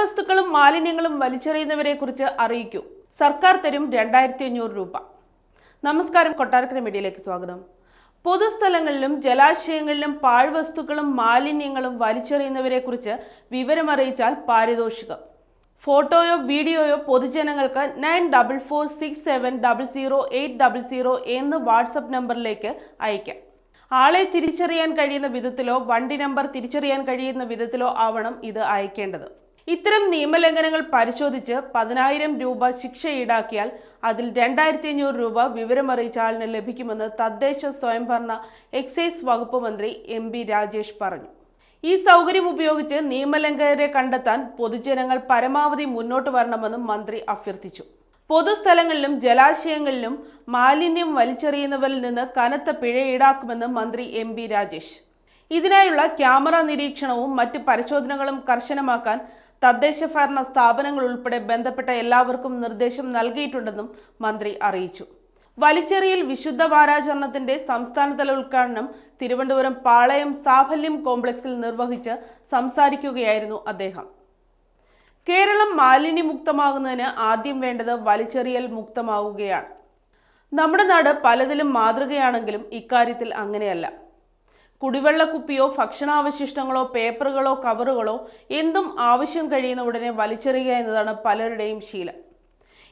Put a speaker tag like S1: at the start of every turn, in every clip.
S1: പാഴ്വസ്തുക്കളും മാലിന്യങ്ങളും വലിച്ചെറിയുന്നവരെക്കുറിച്ച് അറിയിക്കൂ. സർക്കാർ തരും 2500 രൂപ. നമസ്കാരം, കൊട്ടാരക്കര മീഡിയയിലേക്ക് സ്വാഗതം. പൊതുസ്ഥലങ്ങളിലും ജലാശയങ്ങളിലും പാഴ്വസ്തുക്കളും മാലിന്യങ്ങളും വലിച്ചെറിയുന്നവരെക്കുറിച്ച് വിവരമറിയിച്ചാൽ പാരിതോഷികം. ഫോട്ടോയോ വീഡിയോയോ പൊതുജനങ്ങൾക്ക് 9446700800 എന്ന വാട്സപ്പ് നമ്പറിലേക്ക് അയക്കാം. ആളെ തിരിച്ചറിയാൻ കഴിയുന്ന വിധത്തിലോ വണ്ടി നമ്പർ തിരിച്ചറിയാൻ കഴിയുന്ന വിധത്തിലോ ആവണം ഇത് അയക്കേണ്ടത്. ഇത്തരം നിയമലംഘനങ്ങൾ പരിശോധിച്ച് 10,000 രൂപ ശിക്ഷ ഈടാക്കിയാൽ അതിൽ 2500 രൂപ വിവരമറിയിച്ച ആളിന് ലഭിക്കുമെന്ന് തദ്ദേശ സ്വയംഭരണ എക്സൈസ് വകുപ്പ് മന്ത്രി MP രാജേഷ് പറഞ്ഞു. ഈ സൗകര്യം ഉപയോഗിച്ച് നിയമലംഘകരെ കണ്ടെത്താൻ പൊതുജനങ്ങൾ പരമാവധി മുന്നോട്ട് വരണമെന്നും മന്ത്രി അഭ്യർത്ഥിച്ചു. പൊതുസ്ഥലങ്ങളിലും ജലാശയങ്ങളിലും മാലിന്യം വലിച്ചെറിയുന്നവരിൽ നിന്ന് കനത്ത പിഴ ഈടാക്കുമെന്ന് മന്ത്രി MP രാജേഷ്. ഇതിനായുള്ള ക്യാമറ നിരീക്ഷണവും മറ്റ് പരിശോധനകളും കർശനമാക്കാൻ തദ്ദേശ ഭരണ സ്ഥാപനങ്ങൾ ഉൾപ്പെടെ ബന്ധപ്പെട്ട എല്ലാവർക്കും നിർദ്ദേശം നൽകിയിട്ടുണ്ടെന്നും മന്ത്രി അറിയിച്ചു. വലിച്ചെറിയൽ വിശുദ്ധ വാരാചരണത്തിന്റെ സംസ്ഥാനതല ഉദ്ഘാടനം തിരുവനന്തപുരം പാളയം സാഫല്യം കോംപ്ലക്സിൽ നിർവഹിച്ച് സംസാരിക്കുകയായിരുന്നു അദ്ദേഹം. കേരളം മാലിന്യമുക്തമാകുന്നതിന് ആദ്യം വേണ്ടത് വലിച്ചെറിയൽ മുക്തമാവുകയാണ്. നമ്മുടെ നാട് പലതിലും മാതൃകയാണെങ്കിലും ഇക്കാര്യത്തിൽ അങ്ങനെയല്ല. കുടിവെള്ള കുപ്പിയോ ഭക്ഷണാവശിഷ്ടങ്ങളോ പേപ്പറുകളോ കവറുകളോ എന്തും ആവശ്യം കഴിയുന്ന ഉടനെ വലിച്ചെറിയുക എന്നതാണ് പലരുടെയും ശീലം.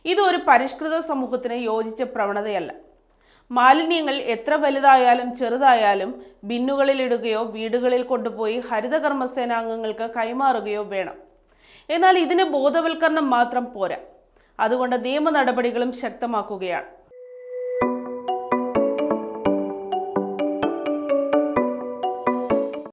S1: ഇത് ഒരു പരിഷ്കൃത സമൂഹത്തിന് യോജിച്ച പ്രവണതയല്ല. മാലിന്യങ്ങൾ എത്ര വലുതായാലും ചെറുതായാലും ബിന്നുകളിൽ ഇടുകയോ വീടുകളിൽ കൊണ്ടുപോയി ഹരിതകർമ്മസേനാംഗങ്ങൾക്ക് കൈമാറുകയോ വേണം. എന്നാൽ ഇതിന് ബോധവൽക്കരണം മാത്രം പോരാ. അതുകൊണ്ട് നിയമ നടപടികളും ശക്തമാക്കുകയാണ്.